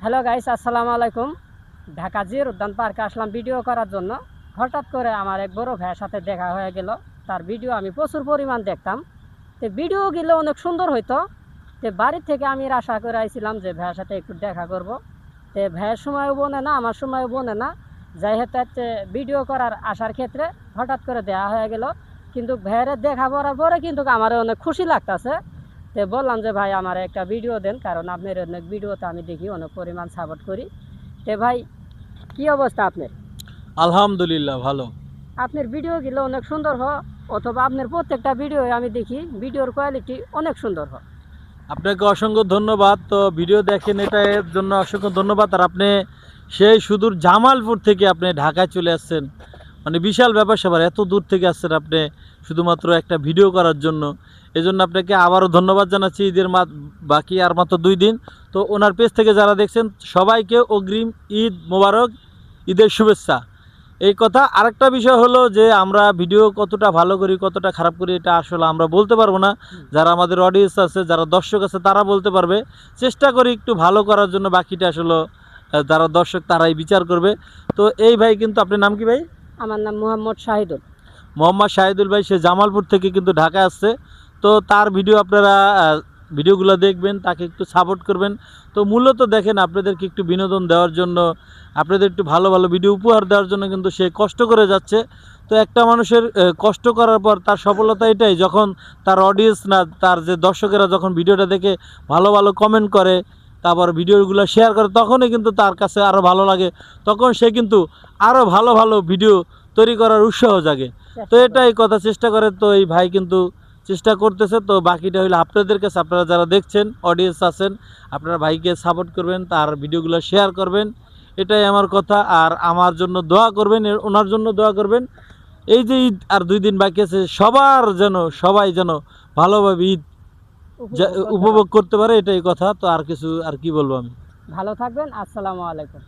Hello guys, আসসালামু আলাইকুম। ঢাকা জির উদ্যান পার্কে আসলাম ভিডিও করার জন্য। হঠাৎ করে আমার এক বড় ভাইয়ের সাথে দেখা হয়ে গেল। তার ভিডিও আমি প্রচুর পরিমাণ দেখতাম। তো ভিডিওগুলো অনেক সুন্দর হইতো। তো বাড়ির থেকে আমি আশা করে আইছিলাম যে ভাইয়ের সাথে একটু দেখা করব। তো ভাইয়ের সময়ও বনে না, আমার সময়ও বনে না, যাই হতে ভিডিও করার আসার ক্ষেত্রে হঠাৎ করে দেওয়া হয়ে গেল। কিন্তু ভাইয়ের দেখা করার পরে কিন্তু আমার অনেক খুশি লাগতেছে। তো বললাম যে ভাই আমার একটা ভিডিও দেন, কারণ আপনার অনেক ভিডিওতে আমি দেখি, অনেক পরিমাণ সাপোর্ট করি। তো ভাই, কি অবস্থা আপনার? আলহামদুলিল্লাহ ভালো। আপনার ভিডিওগুলো অনেক সুন্দর হয়, অথবা আপনার প্রত্যেকটা ভিডিও আমি দেখি, ভিডিওর কোয়ালিটি অনেক সুন্দর হয়। আপনাকে অসংখ্য ধন্যবাদ। তো ভিডিও দেখেন এটার জন্য অসংখ্য ধন্যবাদ। আর আপনি সেই সুদূর জামালপুর থেকে আপনি ঢাকায় চলে আসছেন, মানে বিশাল ব্যাপার স্যাপার, এত দূর থেকে আসছেন আপনি শুধুমাত্র একটা ভিডিও করার জন্য। এই জন্য আপনাকে আবারও ধন্যবাদ জানাচ্ছি। ঈদের বাকি আর মাত্র 2 দিন। তো ওনার পেজ থেকে যারা দেখছেন সবাইকে অগ্রিম ঈদ মোবারক, ঈদের শুভেচ্ছা। এই কথা। আরেকটা বিষয় হলো যে আমরা ভিডিও কতটা ভালো করি কতটা খারাপ করি এটা আসলে আমরা বলতে পারবো না। যারা আমাদের অডিয়েন্স আছে, যারা দর্শক আছে, তারা বলতে পারবে। চেষ্টা করি একটু ভালো করার জন্য, বাকিটা আসলে যারা দর্শক তারাই বিচার করবে। তো এই ভাই কিন্তু, আপনার নাম কি ভাই? আমার নাম মোহাম্মদ শাহিদুল। মোহাম্মদ শাহিদুল ভাই, সে জামালপুর থেকে কিন্তু ঢাকা আসছে। তো তার ভিডিও আপনারা ভিডিওগুলো দেখবেন, তাকে একটু সাপোর্ট করবেন। তো মূলত দেখেন, আপনাদেরকে একটু বিনোদন দেওয়ার জন্য, আপনাদের একটু ভালো ভালো ভিডিও উপহার দেওয়ার জন্য কিন্তু সে কষ্ট করে যাচ্ছে। তো একটা মানুষের কষ্ট করার পর তার সফলতা এটাই, যখন তার অডিয়েন্স না, তার যে দর্শকেরা যখন ভিডিওটা দেখে ভালো ভালো কমেন্ট করে, তারপর ভিডিওগুলো শেয়ার করে, তখনই কিন্তু তার কাছে আরও ভালো লাগে। তখন সে কিন্তু আরও ভালো ভালো ভিডিও তৈরি করার উৎসাহ জাগে। তো এটাই কথা, চেষ্টা করে। তো এই ভাই কিন্তু চেষ্টা করতেছে। তো বাকিটা হইলে আপনাদের কাছে, আপনারা যারা দেখছেন অডিয়েন্স আছেন, আপনারা ভাইকে সাপোর্ট করবেন, তার ভিডিওগুলো শেয়ার করবেন, এটাই আমার কথা। আর আমার জন্য দোয়া করবেন, ওনার জন্য দোয়া করবেন। এই যে ঈদ আর 2 দিন বাকি আছে, সবাই যেন ভালোভাবে ঈদ উপভোগ করতে পারে, এটাই কথা। তো আর কিছু আর কি বলবো আমি। ভালো থাকবেন। আসসালামু আলাইকুম।